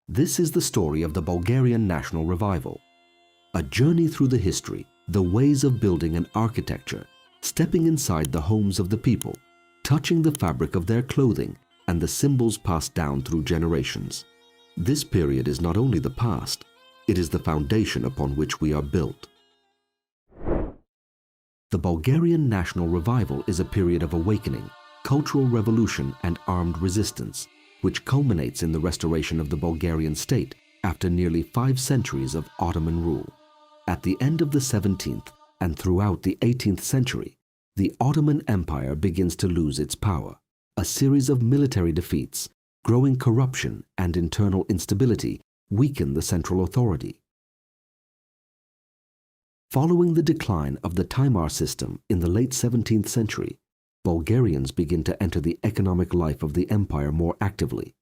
This is the story of the Bulgarian National Revival. A journey through the history, the ways of building and architecture, stepping inside the homes of the people, touching the fabric of their clothing and the symbols passed down through generations. This period is not only the past, it is the foundation upon which we are built. The Bulgarian National Revival is a period of awakening, cultural revolution and armed resistance, which culminates in the restoration of the Bulgarian state after nearly 5 centuries of Ottoman rule. At the end of the 17th and throughout the 18th century, the Ottoman Empire begins to lose its power. A series of military defeats, growing corruption and internal instability weaken the central authority. Following the decline of the Timar system in the late 17th century, Bulgarians begin to enter the economic life of the empire more actively.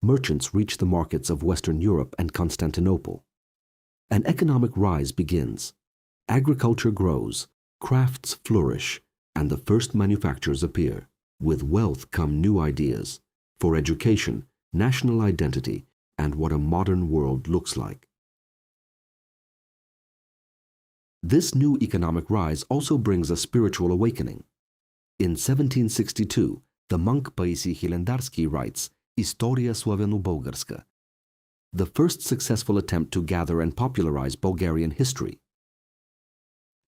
Merchants reach the markets of Western Europe and Constantinople. An economic rise begins. Agriculture grows, crafts flourish, and the first manufactures appear. With wealth come new ideas for education, national identity, and what a modern world looks like. This new economic rise also brings a spiritual awakening. In 1762, the monk Paisi Hilendarski writes Historia Slaveno-Bulgarska, the first successful attempt to gather and popularize Bulgarian history.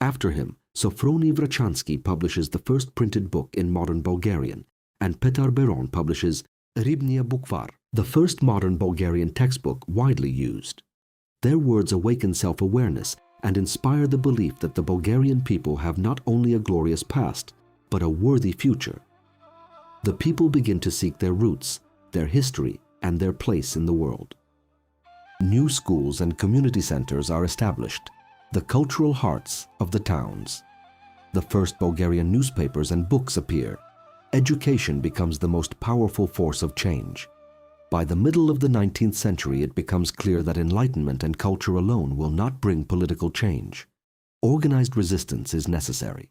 After him, Sofroni Vrachansky publishes the first printed book in modern Bulgarian, and Petar Beron publishes Ribnia Bukvar, the first modern Bulgarian textbook widely used. Their words awaken self-awareness and inspire the belief that the Bulgarian people have not only a glorious past, but a worthy future. The people begin to seek their roots, their history, and their place in the world. New schools and community centers are established, the cultural hearts of the towns. The first Bulgarian newspapers and books appear. Education becomes the most powerful force of change. By the middle of the 19th century, it becomes clear that enlightenment and culture alone will not bring political change. Organized resistance is necessary.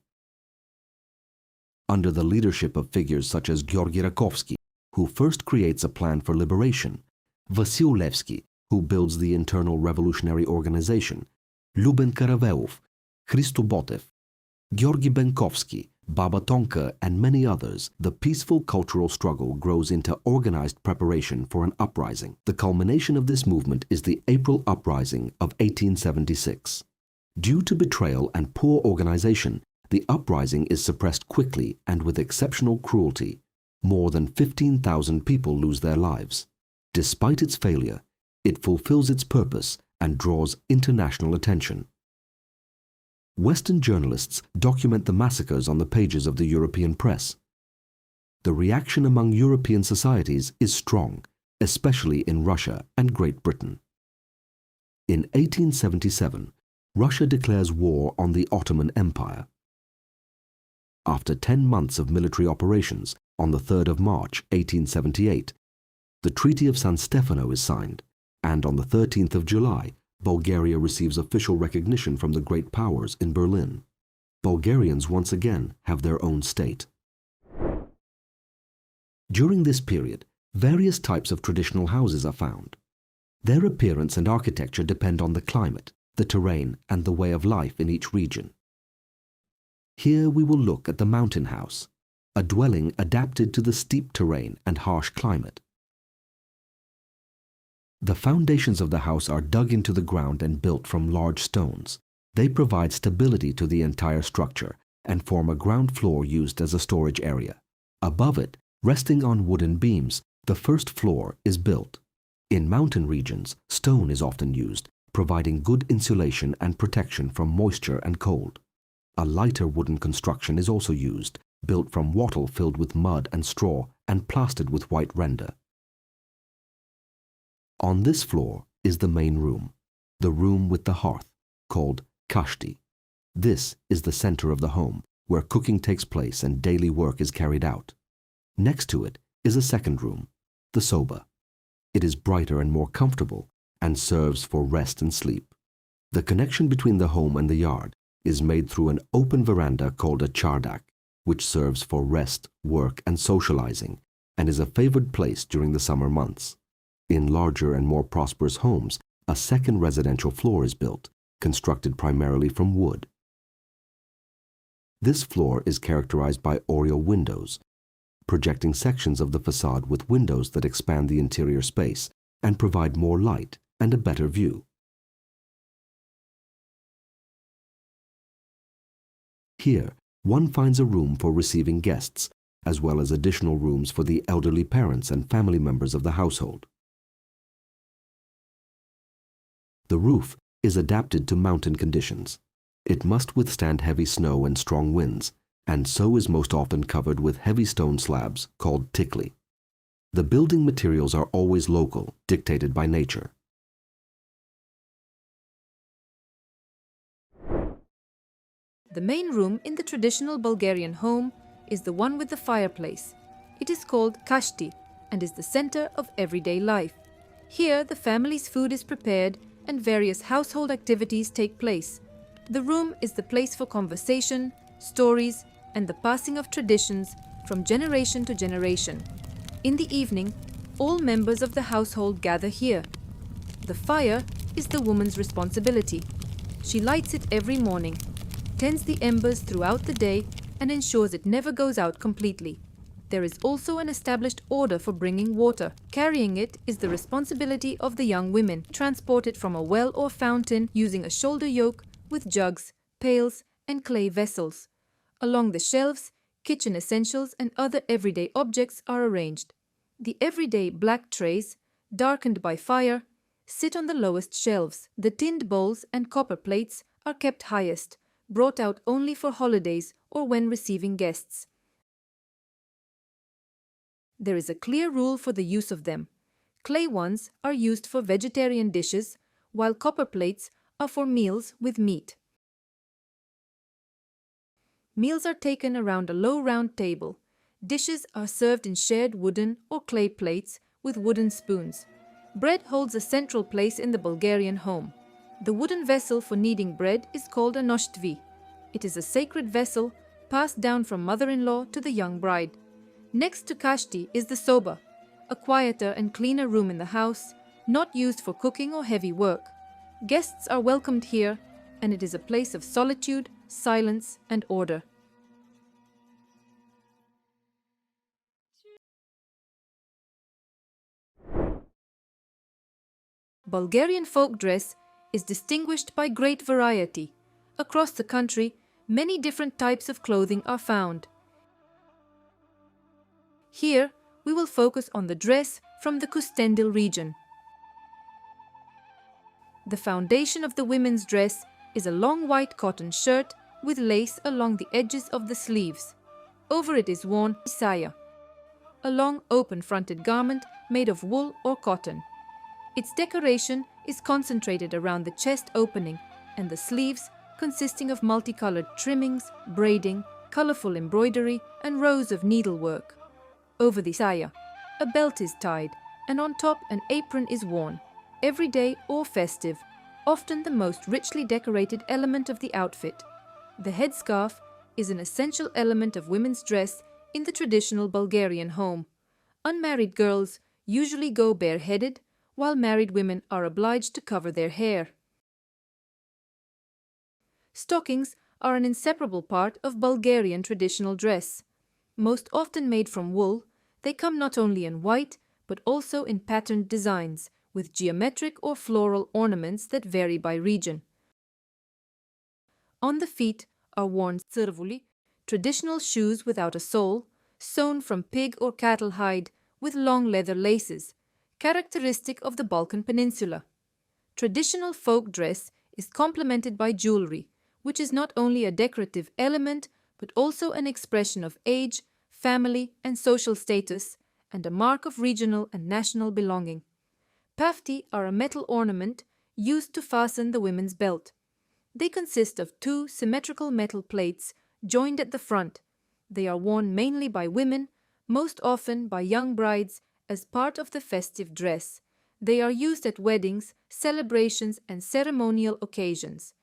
Under the leadership of figures such as Georgi Rakovsky, who first creates a plan for liberation, Vasil Levski, who builds the internal revolutionary organization, Luben Karaveov, Hristo Botev, Georgi Benkovsky, Baba Tonka, and many others, the peaceful cultural struggle grows into organized preparation for an uprising. The culmination of this movement is the April Uprising of 1876. Due to betrayal and poor organization, the uprising is suppressed quickly and with exceptional cruelty. More than 15,000 people lose their lives. Despite its failure, it fulfills its purpose and draws international attention. Western journalists document the massacres on the pages of the European press. The reaction among European societies is strong, especially in Russia and Great Britain. In 1877, Russia declares war on the Ottoman Empire. After 10 months of military operations, on the 3rd of March 1878, the Treaty of San Stefano is signed, and on the 13th of July, Bulgaria receives official recognition from the great powers in Berlin. Bulgarians once again have their own state. During this period, various types of traditional houses are found. Their appearance and architecture depend on the climate, the terrain, and the way of life in each region. Here we will look at the mountain house, a dwelling adapted to the steep terrain and harsh climate. The foundations of the house are dug into the ground and built from large stones. They provide stability to the entire structure and form a ground floor used as a storage area. Above it, resting on wooden beams, the first floor is built. In mountain regions, stone is often used, providing good insulation and protection from moisture and cold. A lighter wooden construction is also used, built from wattle filled with mud and straw and plastered with white render. On this floor is the main room, the room with the hearth, called kashti. This is the center of the home, where cooking takes place and daily work is carried out. Next to it is a second room, the soba. It is brighter and more comfortable and serves for rest and sleep. The connection between the home and the yard is made through an open veranda called a chardak, which serves for rest, work, and socializing, and is a favored place during the summer months. In larger and more prosperous homes, a second residential floor is built, constructed primarily from wood. This floor is characterized by oriel windows, projecting sections of the facade with windows that expand the interior space and provide more light and a better view. Here, one finds a room for receiving guests, as well as additional rooms for the elderly parents and family members of the household. The roof is adapted to mountain conditions. It must withstand heavy snow and strong winds, and so is most often covered with heavy stone slabs called tikli. The building materials are always local, dictated by nature. The main room in the traditional Bulgarian home is the one with the fireplace. It is called kashti and is the center of everyday life. Here, the family's food is prepared and various household activities take place. The room is the place for conversation, stories, and the passing of traditions from generation to generation. In the evening, all members of the household gather here. The fire is the woman's responsibility. She lights it every morning, tends the embers throughout the day, and ensures it never goes out completely. There is also an established order for bringing water. Carrying it is the responsibility of the young women. Transport it from a well or fountain using a shoulder yoke with jugs, pails, and clay vessels. Along the shelves, kitchen essentials and other everyday objects are arranged. The everyday black trays, darkened by fire, sit on the lowest shelves. The tinned bowls and copper plates are kept highest, brought out only for holidays or when receiving guests. There is a clear rule for the use of them. Clay ones are used for vegetarian dishes, while copper plates are for meals with meat. Meals are taken around a low round table. Dishes are served in shared wooden or clay plates with wooden spoons. Bread holds a central place in the Bulgarian home. The wooden vessel for kneading bread is called a noshtvi. It is a sacred vessel passed down from mother-in-law to the young bride. Next to kashti is the soba, a quieter and cleaner room in the house, not used for cooking or heavy work. Guests are welcomed here, and it is a place of solitude, silence, and order. Bulgarian folk dress is distinguished by great variety. Across the country, many different types of clothing are found. Here, we will focus on the dress from the Kustendil region. The foundation of the women's dress is a long white cotton shirt with lace along the edges of the sleeves. Over it is worn saya, a long open-fronted garment made of wool or cotton. Its decoration is concentrated around the chest opening and the sleeves consisting of multicolored trimmings, braiding, colorful embroidery, and rows of needlework. Over the saya, a belt is tied, and on top an apron is worn, everyday or festive, often the most richly decorated element of the outfit. The headscarf is an essential element of women's dress in the traditional Bulgarian home. Unmarried girls usually go bareheaded, while married women are obliged to cover their hair. Stockings are an inseparable part of Bulgarian traditional dress. Most often made from wool, they come not only in white, but also in patterned designs, with geometric or floral ornaments that vary by region. On the feet are worn tsirvuli, traditional shoes without a sole, sewn from pig or cattle hide with long leather laces, characteristic of the Balkan Peninsula. Traditional folk dress is complemented by jewelry, which is not only a decorative element, but also an expression of age, family, and social status, and a mark of regional and national belonging. Pafti are a metal ornament used to fasten the women's belt. They consist of two symmetrical metal plates joined at the front. They are worn mainly by women, most often by young brides, as part of the festive dress. They are used at weddings, celebrations, and ceremonial occasions.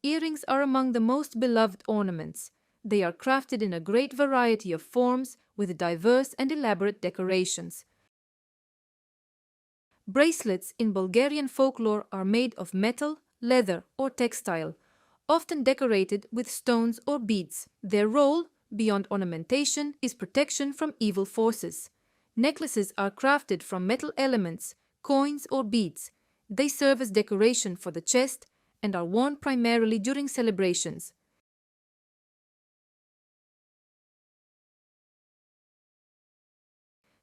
Earrings are among the most beloved ornaments. They are crafted in a great variety of forms with diverse and elaborate decorations. Bracelets in Bulgarian folklore are made of metal, leather, or textile, often decorated with stones or beads. Their role, beyond ornamentation, is protection from evil forces. Necklaces are crafted from metal elements, coins, or beads. They serve as decoration for the chest and are worn primarily during celebrations.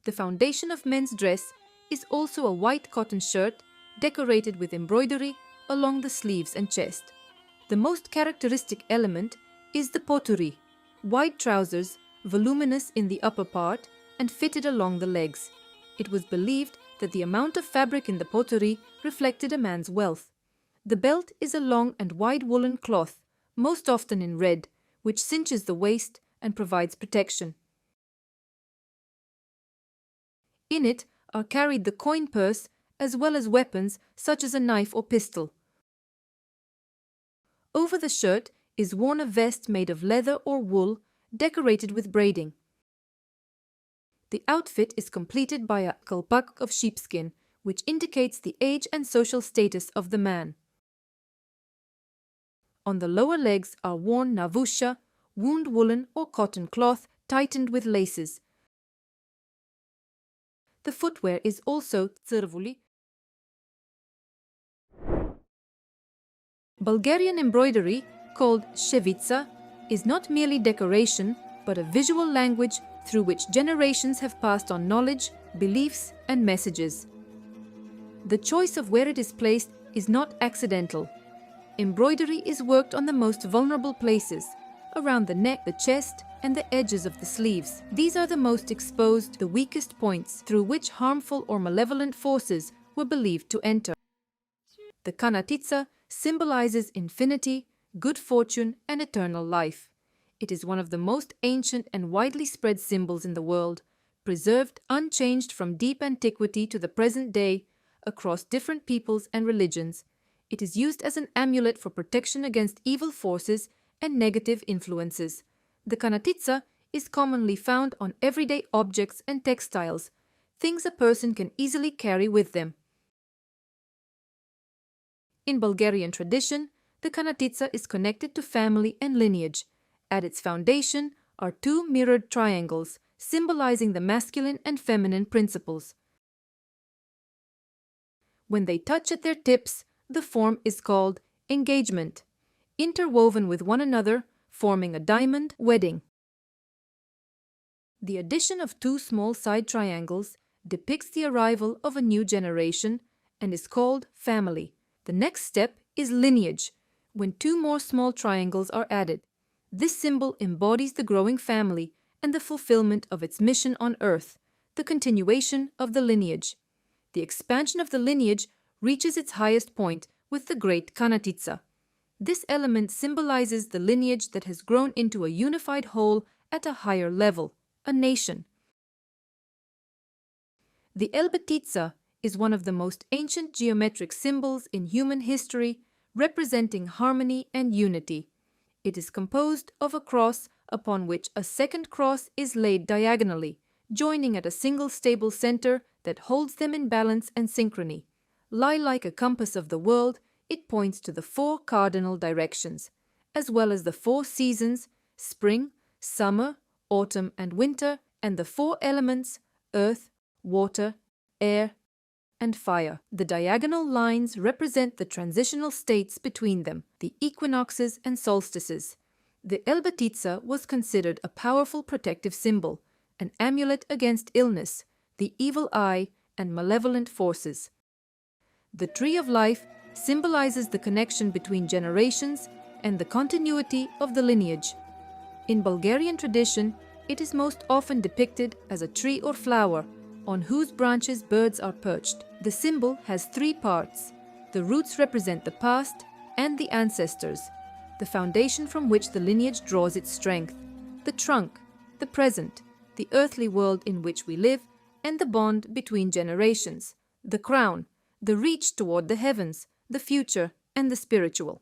The foundation of men's dress is also a white cotton shirt decorated with embroidery along the sleeves and chest. The most characteristic element is the poturi, wide trousers, voluminous in the upper part and fitted along the legs. It was believed that the amount of fabric in the poturi reflected a man's wealth. The belt is a long and wide woolen cloth, most often in red, which cinches the waist and provides protection. In it are carried the coin purse as well as weapons such as a knife or pistol. Over the shirt is worn a vest made of leather or wool decorated with braiding. The outfit is completed by a kalpak of sheepskin, which indicates the age and social status of the man. On the lower legs are worn navusha, wound woolen or cotton cloth tightened with laces. The footwear is also tsirvuli. Bulgarian embroidery, called shevica, is not merely decoration, but a visual language through which generations have passed on knowledge, beliefs, and messages. The choice of where it is placed is not accidental. Embroidery is worked on the most vulnerable places, around the neck, the chest, and the edges of the sleeves. These are the most exposed, the weakest points through which harmful or malevolent forces were believed to enter. The kanatica symbolizes infinity, good fortune, and eternal life. It is one of the most ancient and widely spread symbols in the world, preserved unchanged from deep antiquity to the present day across different peoples and religions. It is used as an amulet for protection against evil forces and negative influences. The kanatica is commonly found on everyday objects and textiles, things a person can easily carry with them. In Bulgarian tradition, the kanatica is connected to family and lineage. At its foundation are two mirrored triangles, symbolizing the masculine and feminine principles. When they touch at their tips, the form is called engagement, interwoven with one another, forming a diamond wedding. The addition of two small side triangles depicts the arrival of a new generation and is called family. The next step is lineage, when two more small triangles are added. This symbol embodies the growing family and the fulfillment of its mission on earth, the continuation of the lineage. The expansion of the lineage reaches its highest point with the great kanatica. This element symbolizes the lineage that has grown into a unified whole at a higher level, a nation. The elbatica is one of the most ancient geometric symbols in human history, representing harmony and unity. It is composed of a cross upon which a second cross is laid diagonally, joining at a single stable center that holds them in balance and synchrony. Like a compass of the world, it points to the four cardinal directions, as well as the four seasons, spring, summer, autumn, and winter, and the four elements, earth, water, air, and fire. The diagonal lines represent the transitional states between them, the equinoxes and solstices. The elbatica was considered a powerful protective symbol, an amulet against illness, the evil eye, and malevolent forces. The tree of life symbolizes the connection between generations and the continuity of the lineage. In Bulgarian tradition, it is most often depicted as a tree or flower, on whose branches birds are perched. The symbol has three parts. The roots represent the past and the ancestors, the foundation from which the lineage draws its strength. The trunk, the present, the earthly world in which we live, and the bond between generations. The crown, the reach toward the heavens, the future, and the spiritual.